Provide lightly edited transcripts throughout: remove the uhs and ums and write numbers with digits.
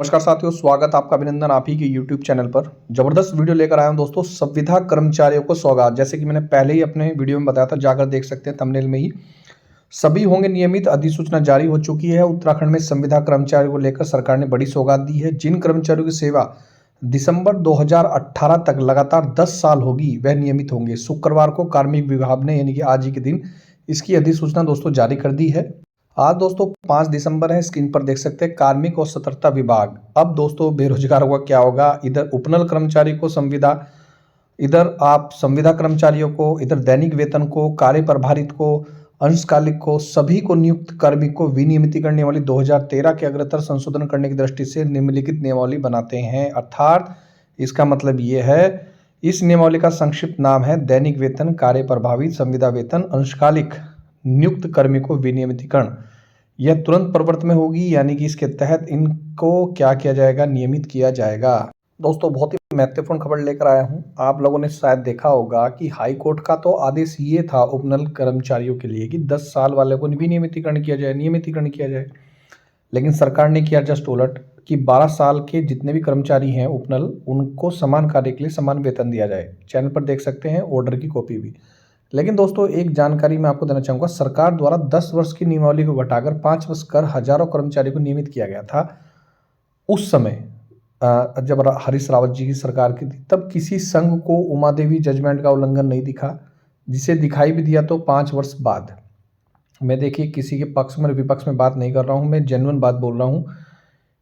नमस्कार साथियों, स्वागत आपका, अभिनंदन आप ही के YouTube चैनल पर। जबरदस्त वीडियो लेकर आया हूं दोस्तों, संविदा कर्मचारियों को सौगात। जैसे कि मैंने पहले ही अपने वीडियो में बताया था, जाकर देख सकते हैं थंबनेल में ही। सभी होंगे नियमित, अधिसूचना जारी हो चुकी है। उत्तराखंड में संविदा कर्मचारियों को लेकर सरकार ने बड़ी सौगात दी है। जिन कर्मचारियों की सेवा दिसंबर 2018 तक लगातार 10 साल होगी, वह नियमित होंगे। शुक्रवार को कार्मिक विभाग ने यानी कि आज ही के दिन इसकी अधिसूचना दोस्तों जारी कर दी है। आज दोस्तों 5 दिसंबर है, स्क्रीन पर देख सकते हैं कार्मिक और सतर्कता विभाग। अब दोस्तों बेरोजगारों का क्या होगा, इधर उपनल कर्मचारी को संविदा, इधर आप संविदा कर्मचारियों को, इधर दैनिक वेतन को, कार्य प्रभारित को, अंशकालिक को, सभी को नियुक्त कार्मिक को विनियमितीकरण नियमावली 2013 के अग्रतर संशोधन करने की दृष्टि से निम्नलिखित नियमावली बनाते हैं। अर्थात इसका मतलब ये है, इस नियमावली का संक्षिप्त नाम है दैनिक वेतन, कार्य प्रभावित, संविदा वेतन, अंशकालिक नियुक्त कर्मी को विनियमितीकरण। यह तुरंत प्रवर्तन में होगी, यानी कि इसके तहत इनको क्या किया जाएगा, नियमित किया जाएगा। दोस्तों बहुत ही महत्वपूर्ण खबर लेकर आया हूं। आप लोगों ने शायद देखा होगा कि हाई कोर्ट का तो आदेश ये था उपनल कर्मचारियों के लिए कि 10 साल वाले को विनियमितीकरण किया जाए, नियमितीकरण किया जाए। लेकिन सरकार ने किया जस्ट उलट कि 12 साल के जितने भी कर्मचारी हैं उपनल, उनको समान कार्य के लिए समान वेतन दिया जाए। चैनल पर देख सकते हैं ऑर्डर की कॉपी भी। लेकिन दोस्तों एक जानकारी मैं आपको देना चाहूँगा, सरकार द्वारा 10 वर्ष की नियमावली को घटाकर 5 वर्ष कर हजारों कर्मचारियों को नियमित किया गया था। उस समय जब हरीश रावत जी की सरकार की थी, तब किसी संघ को उमा देवी जजमेंट का उल्लंघन नहीं दिखा। जिसे दिखाई भी दिया तो 5 वर्ष बाद। मैं देखिए किसी के पक्ष में विपक्ष में बात नहीं कर रहा हूँ, मैं जेन्युइन बात बोल रहा हूँ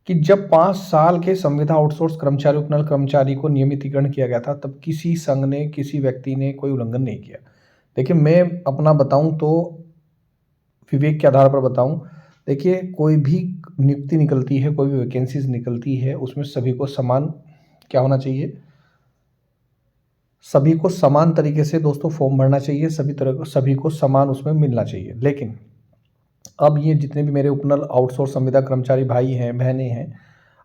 कि जब 5 साल के संविदा आउटसोर्स कर्मचारी उपनल कर्मचारी को नियमितीकरण किया गया था, तब किसी संघ ने, किसी व्यक्ति ने कोई उल्लंघन नहीं किया। देखिए मैं अपना बताऊं तो विवेक के आधार पर बताऊं, देखिए कोई भी नियुक्ति निकलती है, कोई भी वैकेंसीज निकलती है, उसमें सभी को समान क्या होना चाहिए, सभी को समान तरीके से दोस्तों फॉर्म भरना चाहिए, सभी को समान उसमें मिलना चाहिए। लेकिन अब ये जितने भी मेरे उपनल आउटसोर्स संविदा कर्मचारी भाई हैं, बहनें हैं,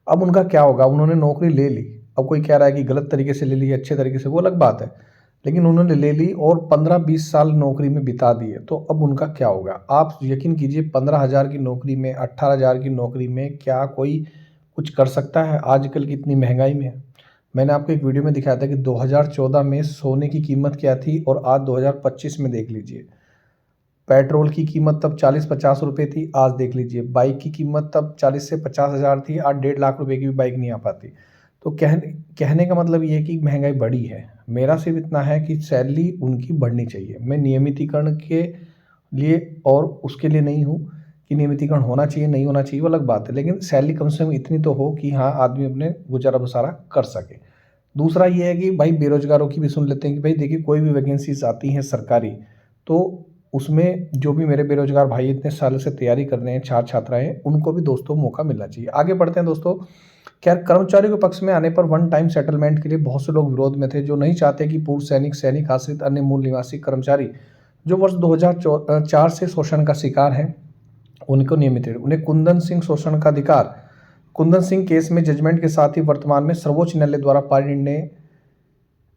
अब उनका क्या होगा। उन्होंने नौकरी ले ली, अब कोई कह रहा है कि गलत तरीके से ले ली, अच्छे तरीके से, वो अलग बात है। लेकिन उन्होंने ले ली और 15-20 साल नौकरी में बिता दिए, तो अब उनका क्या होगा। आप यकीन कीजिए 15,000 की नौकरी में, 18,000 की नौकरी में क्या कोई कुछ कर सकता है आजकल की इतनी महंगाई में। मैंने आपको एक वीडियो में दिखाया था कि 2014 में सोने की कीमत क्या थी और आज 2025 में देख लीजिए। पेट्रोल की कीमत तब 40-50 रुपये थी, आज देख लीजिए। बाइक की कीमत तब 40 से 50 हज़ार थी, आज 1.5 लाख रुपए की भी बाइक नहीं आ पाती। तो कहने का मतलब ये है कि महंगाई बढ़ी है। मेरा सिर्फ इतना है कि सैलरी उनकी बढ़नी चाहिए। मैं नियमितीकरण के लिए और उसके लिए नहीं हूँ कि नियमितीकरण होना चाहिए नहीं होना चाहिए, वो अलग बात है। लेकिन सैलरी कम से कम इतनी तो हो कि हाँ आदमी अपने गुजारा बसारा कर सके। दूसरा ये है कि भाई बेरोजगारों की भी सुन लेते हैं कि भाई देखिए कोई भी वैकेंसीज आती हैं सरकारी, तो उसमें जो भी मेरे बेरोजगार भाई इतने सालों से तैयारी कर रहे हैं, छात्र छात्राएं, उनको भी दोस्तों मौका मिलना चाहिए। आगे बढ़ते हैं दोस्तों। खैर कर्मचारियों के पक्ष में आने पर वन टाइम सेटलमेंट के लिए बहुत से लोग विरोध में थे, जो नहीं चाहते कि पूर्व सैनिक, सैनिक आश्रित, अन्य मूल निवासी कर्मचारी जो वर्ष 2004 से शोषण का शिकार हैं, उनको नियमित उन्हें कुंदन सिंह शोषण का अधिकार, कुंदन सिंह केस में जजमेंट के साथ ही वर्तमान में सर्वोच्च न्यायालय द्वारा पारित निर्णय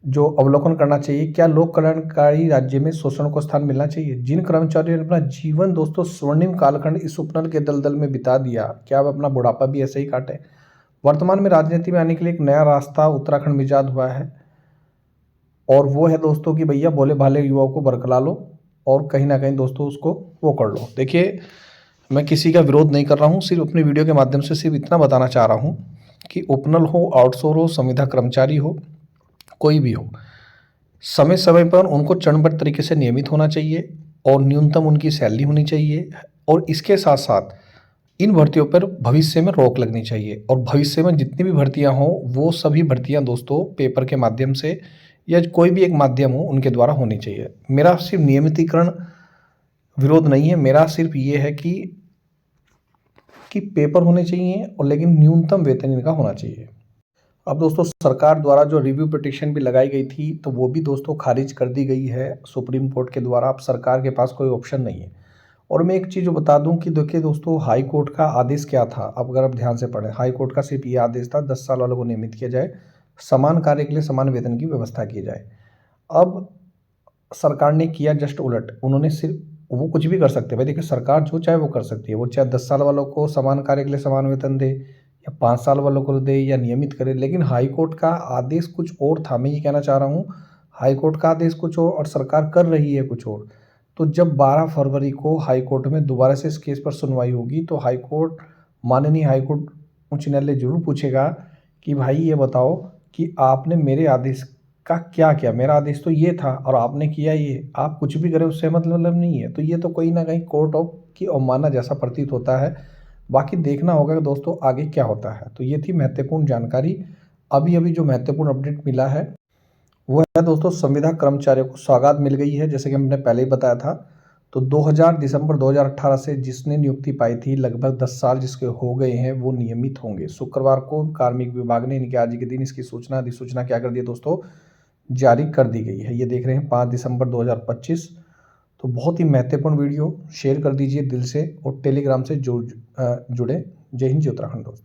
जो अवलोकन करना चाहिए, क्या लोक कल्याणकारी राज्य में शोषण को स्थान मिलना चाहिए। जिन कर्मचारियों ने अपना जीवन दोस्तों स्वर्णिम कालखंड इस उपनल के दलदल में बिता दिया, क्या वह अपना बुढ़ापा भी ऐसे ही काटे। वर्तमान में राजनीति में आने के लिए एक नया रास्ता उत्तराखंड में इजाद हुआ है, और वो है दोस्तों कि भैया भोले भाले युवाओं को बरकला लो और कहीं ना कहीं दोस्तों उसको वो कर लो। देखिए मैं किसी का विरोध नहीं कर रहा हूँ, सिर्फ अपनी वीडियो के माध्यम से सिर्फ इतना बताना चाह रहा हूँ कि उपनल हो, आउटसोर्स हो, संविदा कर्मचारी हो, कोई भी हो, समय समय पर उनको चरणबद्ध तरीके से नियमित होना चाहिए और न्यूनतम उनकी सैलरी होनी चाहिए। और इसके साथ साथ इन भर्तियों पर भविष्य में रोक लगनी चाहिए, और भविष्य में जितनी भी भर्तियां हों वो सभी भर्तियां दोस्तों पेपर के माध्यम से या कोई भी एक माध्यम हो उनके द्वारा होनी चाहिए। मेरा सिर्फ नियमितीकरण विरोध नहीं है, मेरा सिर्फ ये है कि पेपर होने चाहिए और लेकिन न्यूनतम वेतन इनका होना चाहिए। अब दोस्तों सरकार द्वारा जो रिव्यू पिटीशन भी लगाई गई थी, तो वो भी दोस्तों खारिज कर दी गई है सुप्रीम कोर्ट के द्वारा। अब सरकार के पास कोई ऑप्शन नहीं है। और मैं एक चीज़ बता दूं कि देखिए दोस्तों हाई कोर्ट का आदेश क्या था, अब अगर आप ध्यान से पढ़ें, हाई कोर्ट का सिर्फ ये आदेश था 10 साल वालों को नियमित किया जाए, समान कार्य के लिए समान वेतन की व्यवस्था की जाए। अब सरकार ने किया जस्ट उलट, उन्होंने सिर्फ, वो कुछ भी कर सकते हैं भाई, देखिए सरकार जो चाहे वो कर सकती है। वो चाहे 10 साल वालों को समान कार्य के लिए समान वेतन दे, या या 5 साल वालों को दे या नियमित करे, लेकिन हाई कोर्ट का आदेश कुछ और था। मैं ये कहना चाह रहा हूँ, हाई कोर्ट का आदेश कुछ और सरकार कर रही है कुछ और। तो जब 12 फरवरी को हाई कोर्ट में दोबारा से इस केस पर सुनवाई होगी, तो हाई कोर्ट, माननीय हाई कोर्ट उच्च न्यायालय ज़रूर पूछेगा कि भाई ये बताओ कि आपने मेरे आदेश का क्या किया? मेरा आदेश तो ये था और आपने किया ये, आप कुछ भी करें उससे मतलब नहीं है। तो ये तो कहीं न कहीं कोर्ट ऑफ की अवमानना जैसा प्रतीत होता है। बाकी देखना होगा कि दोस्तों आगे क्या होता है। तो ये थी महत्वपूर्ण जानकारी। अभी-अभी जो महत्वपूर्ण अपडेट मिला है, वो है दोस्तों संविदा कर्मचारियों को सौगात मिल गई है, जैसे कि हमने पहले ही बताया था। तो 2000 दिसंबर 2018 से जिसने नियुक्ति पाई थी, लगभग 10 साल जिसके हो गए हैं, वो नियमित होंगे। शुक्रवार को कार्मिक विभाग ने इनके आज के दिन इसकी अधिसूचना क्या कर दी है दोस्तों, जारी कर दी गई है। ये देख रहे हैं 5 दिसंबर 2025। तो बहुत ही महत्वपूर्ण वीडियो, शेयर कर दीजिए दिल से और टेलीग्राम से जुड़े। जय हिंद, जय उत्तराखंड दोस्तों।